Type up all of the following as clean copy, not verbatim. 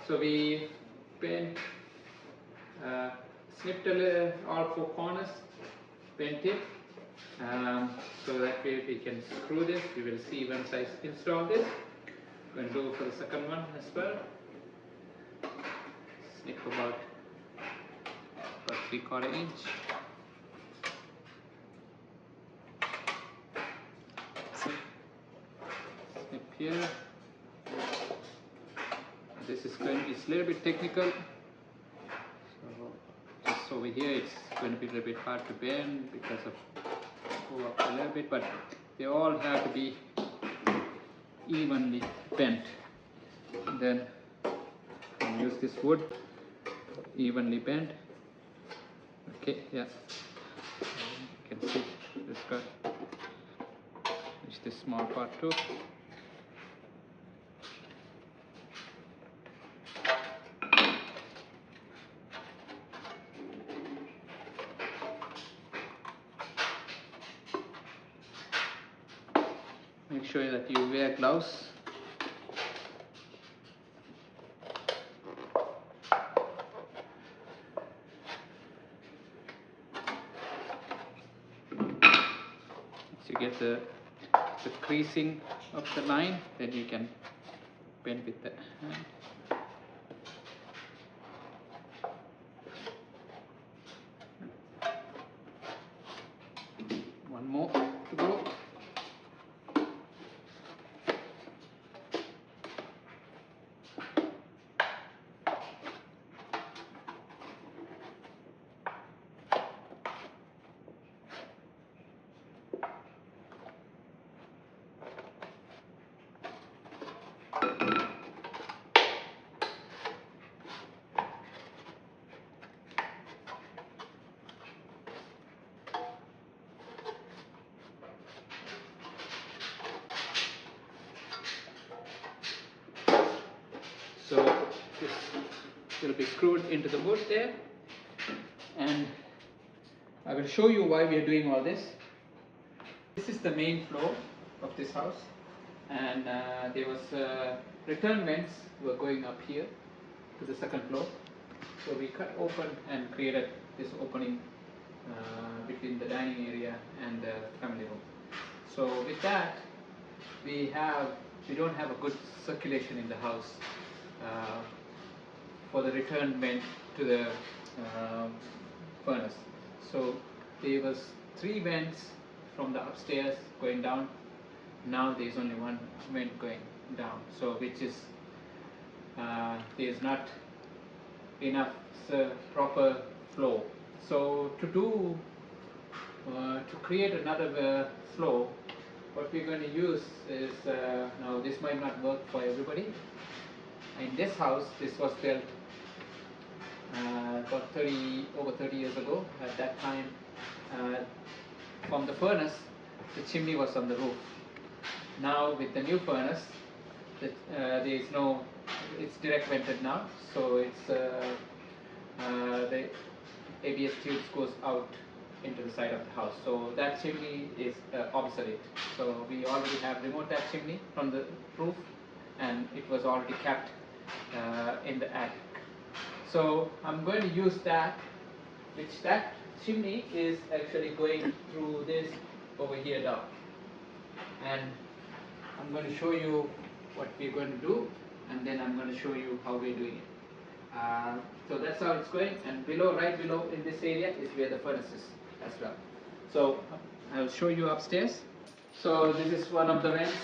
So we bent, snipped all four corners, bent it, so that way we can screw this. You will see once I install this. I'm going to do for the second one as well. Snip about 3/4 inch. Snip here. This is going to be a little bit technical. So just over here, it's going to be a little bit hard to bend because of go up a little bit, but they all have to be evenly bent. And then I'll use this wood evenly bent. Okay, yeah. You can see this got this small part too. Make sure that you wear gloves. Once you get the creasing of the line, then you can bend with the hand. One more to go. So this will be screwed into the wood there, and I will show you why we are doing all this. This is the main floor of this house, and there was return vents were going up here to the second floor. So we cut open and created this opening between the dining area and the family room. So with that, we don't have a good circulation in the house for the return vent to the furnace. So there was 3 vents from the upstairs going down. Now there is only 1 vent going down, so which is there is not enough proper flow. So to create another flow, what we're going to use is, now this might not work for everybody. In this house, this was built about over 30 years ago. At that time, from the furnace, the chimney was on the roof. Now with the new furnace, there is no, it's direct vented now, so it's the ABS tubes goes out into the side of the house. So that chimney is obsolete. So we already have removed that chimney from the roof, and it was already kept in the attic. So I'm going to use that, which that chimney is actually going through this over here down. And I'm going to show you what we're going to do, and then I'm going to show you how we're doing it. So that's how it's going, and below, right below in this area is where the furnace is as well. So I'll show you upstairs. So this is one of the vents,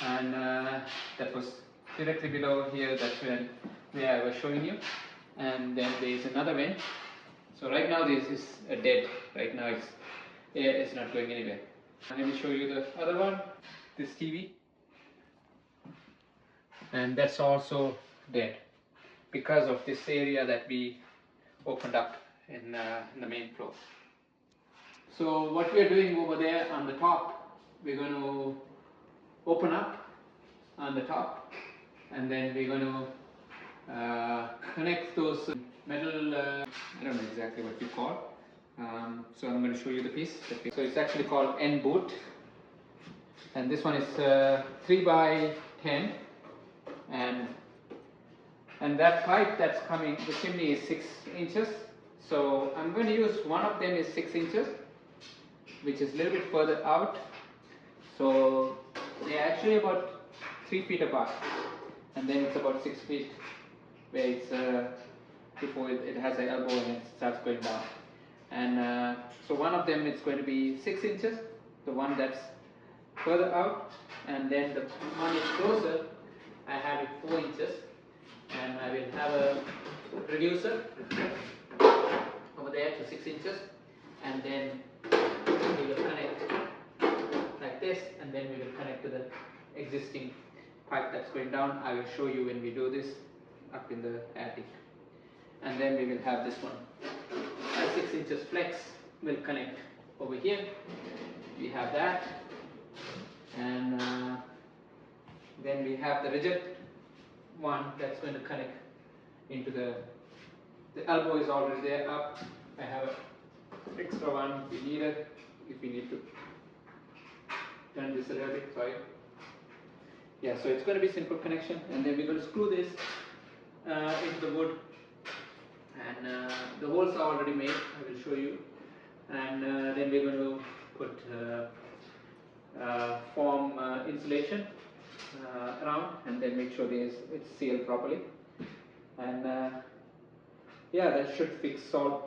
and that was directly below here. That's where I was showing you. And then there is another vent. So right now this is dead. Right now it's not going anywhere. And let me show you the other one. This TV, and that's also dead because of this area that we opened up in the main floor. So what we are doing over there on the top, we're going to open up on the top, and then we're going to connect those metal, I don't know exactly what you call. So I'm going to show you the piece. So it's actually called N boot, and this one is 3 by 10, and And that pipe that's coming, the chimney is 6 inches. So I'm going to use one of them is 6 inches, which is a little bit further out. So they're actually about 3 feet apart, and then it's about 6 feet where it's before it has an elbow and it starts going down. And so one of them is going to be 6 inches, the one that's further out, and then the one is closer, I have it 4 inches, and I will have a reducer over there to 6 inches, and then we will connect like this, and then we will connect to the existing pipe that's going down. I will show you when we do this up in the attic. And then we will have this one. A 6 inches flex will connect over here. We have that. And then we have the rigid one that's going to connect into the elbow is already there up. I have an extra one if we need it, if we need to turn this a little bit, sorry. Yeah, so it's going to be simple connection, and then we're going to screw this into the wood, and the holes are already made, I will show you, and then we're going to put foam insulation around, and then make sure it's sealed properly, and yeah, that should solve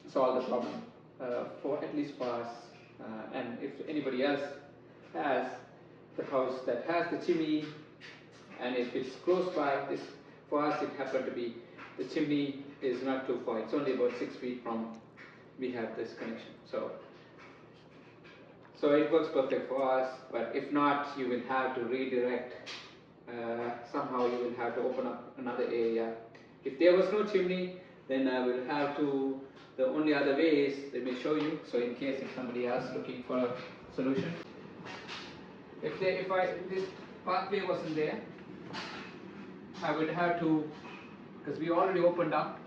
the problem for at least for us, and if anybody else has the house that has the chimney, and if it's close by, this for us it happened to be the chimney is not too far, it's only about 6 feet from we have this connection, so it works perfect for us. But if not, you will have to redirect, somehow you will have to open up another area. If there was no chimney, then I will have to, the only other way is, let me show you, so in case if somebody else looking for a solution. If this pathway wasn't there, I would have to, because we already opened up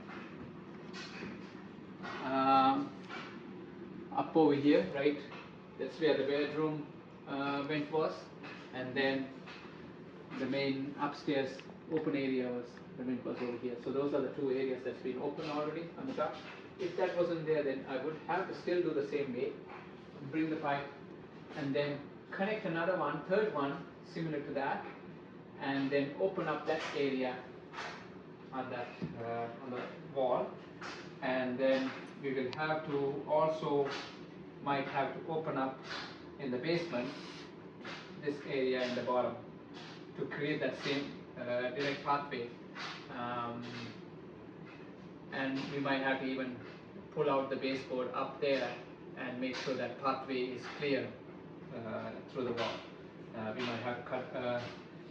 over here, right? That's where the bedroom vent was, and then the main upstairs open area was, the vent was over here. So those are the two areas that's been open already on the top. If that wasn't there, then I would have to still do the same way, bring the pipe, and then connect another one, third one, similar to that, and then open up that area on that on the wall, and then we will have to also might have to open up in the basement this area in the bottom to create that same direct pathway, and we might have to even pull out the baseboard up there and make sure that pathway is clear through the wall. We might have to cut,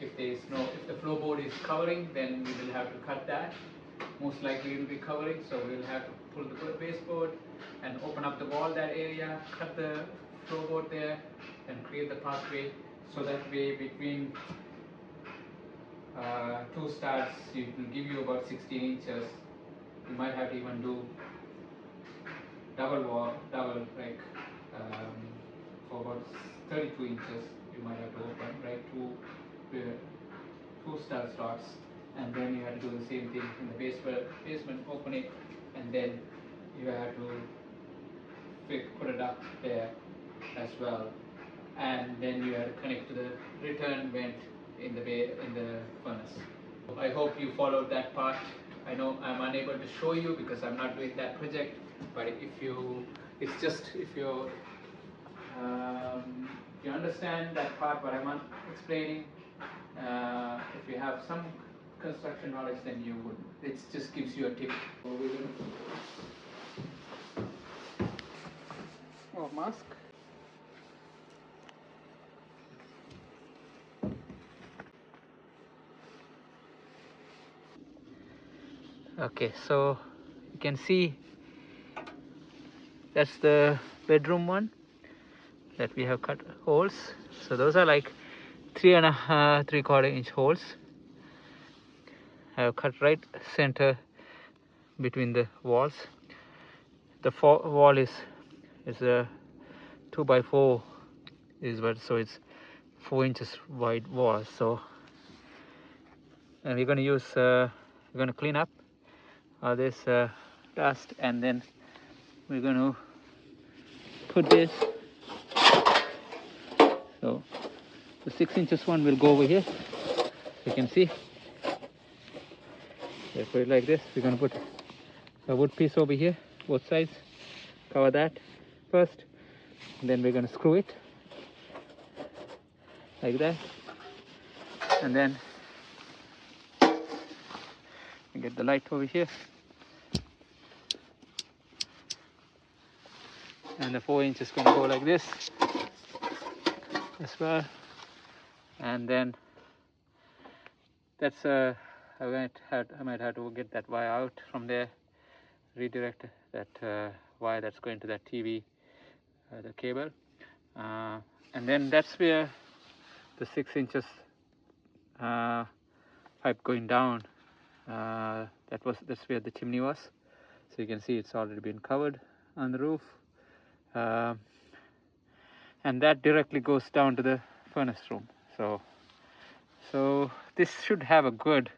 if the floorboard is covering, then we will have to cut that. Most likely it will be covering, so we will have to pull the baseboard and open up the wall, that area, cut the floorboard there, and create the pathway, so that way between two studs it will give you about 16 inches. You might have to even do double like for about 32 inches. You might have to open, right, two stud slots, and then you have to do the same thing in the basement, open it, and then you have to put a duct there as well, and then you have to connect to the return vent in the furnace. I hope you followed that part. I know I'm unable to show you because I'm not doing that project, but if you understand that part what I'm explaining, if you have some construction knowledge, then you would, it just gives you a tip. Oh, mask. Okay, so you can see that's the bedroom one that we have cut holes. So those are like 3 3/4 inch holes. I have cut right center between the walls. The wall is a 2x4 is what, so it's 4 inches wide wall. So, and we're going to use we're going to clean up all this dust, and then we're going to put this. So the 6 inches one will go over here. You can see. So put it like this. We're going to put a wood piece over here, both sides. Cover that first, and then we're going to screw it like that, and then get the light over here, and the 4 inch is going to go like this as well. And then that's I might have to get that wire out from there, redirect that wire that's going to that TV, the cable, and then that's where the 6 inches pipe going down, that's where the chimney was. So you can see it's already been covered on the roof, and that directly goes down to the furnace room. So this should have a good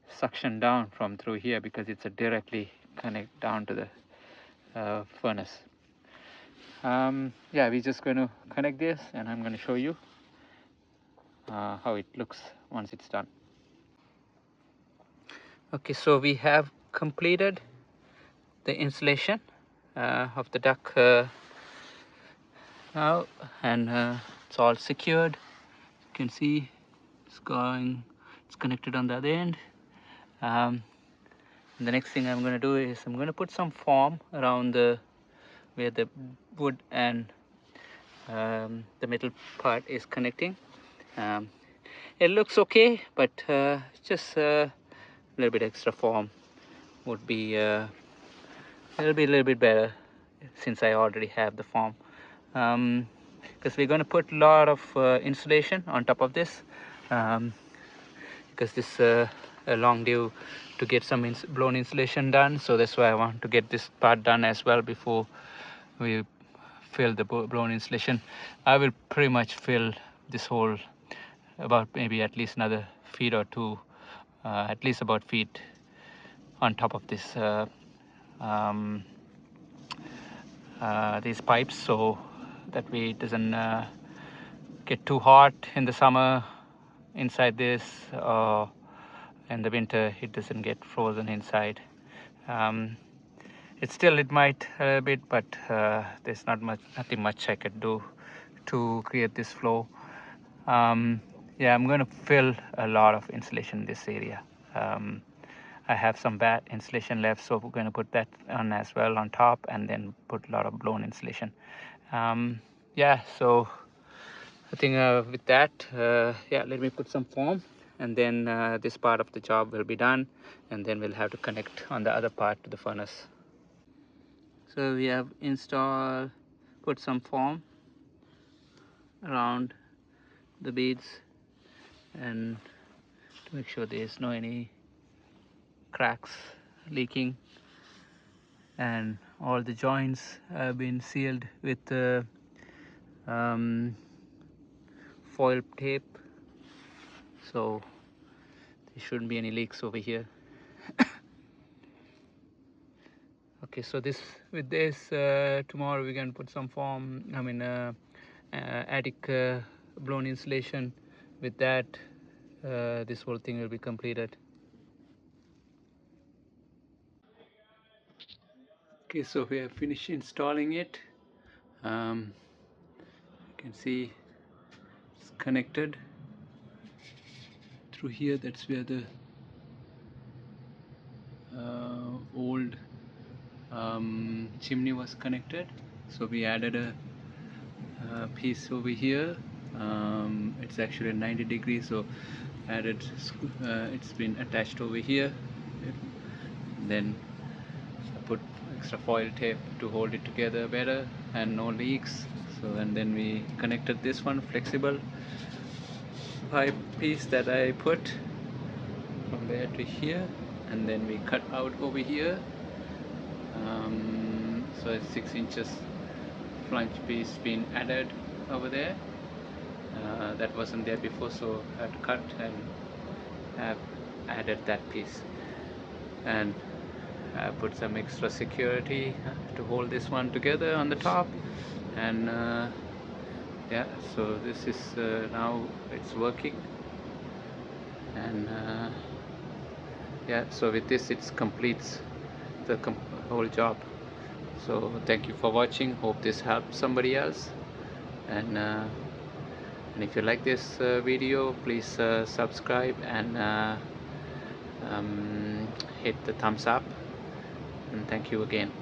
suction down from through here, because it's a directly connect down to the furnace. Yeah, we're just going to connect this, and I'm going to show you how it looks once it's done. Okay, so we have completed the installation of the duct now, and it's all secured. You can see it's connected on the other end. And the next thing I'm going to do is I'm going to put some foam around where the wood and the metal part is connecting. It looks okay, but just a little bit extra foam would be it'll be a little bit better, since I already have the foam, because we're going to put a lot of insulation on top of this, because this a long due to get some blown insulation done. So that's why I want to get this part done as well before we fill the blown insulation. I will pretty much fill this hole about maybe at least another feet or two, at least about feet on top of this these pipes, so that way it doesn't get too hot in the summer inside this, or in the winter it doesn't get frozen inside. It might a bit, but there's nothing much I could do to create this flow. Yeah, I'm going to fill a lot of insulation in this area. I have some bad insulation left, so we're going to put that on as well on top, and then put a lot of blown insulation. Yeah, so I think with that, yeah, let me put some foam, and then this part of the job will be done, and then we'll have to connect on the other part to the furnace. So we have put some foam around the beads, and to make sure there's no any cracks leaking, and all the joints have been sealed with foil tape, so there shouldn't be any leaks over here. Okay, so with this tomorrow we're going to put some foam, attic blown insulation. With that, this whole thing will be completed. Okay, so we have finished installing it. You can see it's connected through here. That's where the old chimney was connected. So we added a piece over here. It's actually 90 degrees, so added it's been attached over here. Then I put extra foil tape to hold it together better and no leaks. So, and then we connected this one flexible pipe piece that I put from there to here, and then we cut out over here. So it's 6 inches flange piece been added over there. That wasn't there before, so I had to cut and have added that piece. and put some extra security to hold this one together on the top. And yeah, so this is now it's working. And yeah, so with this it completes the whole job. So thank you for watching, hope this helps somebody else. And if you like this video, please subscribe and hit the thumbs up, and thank you again.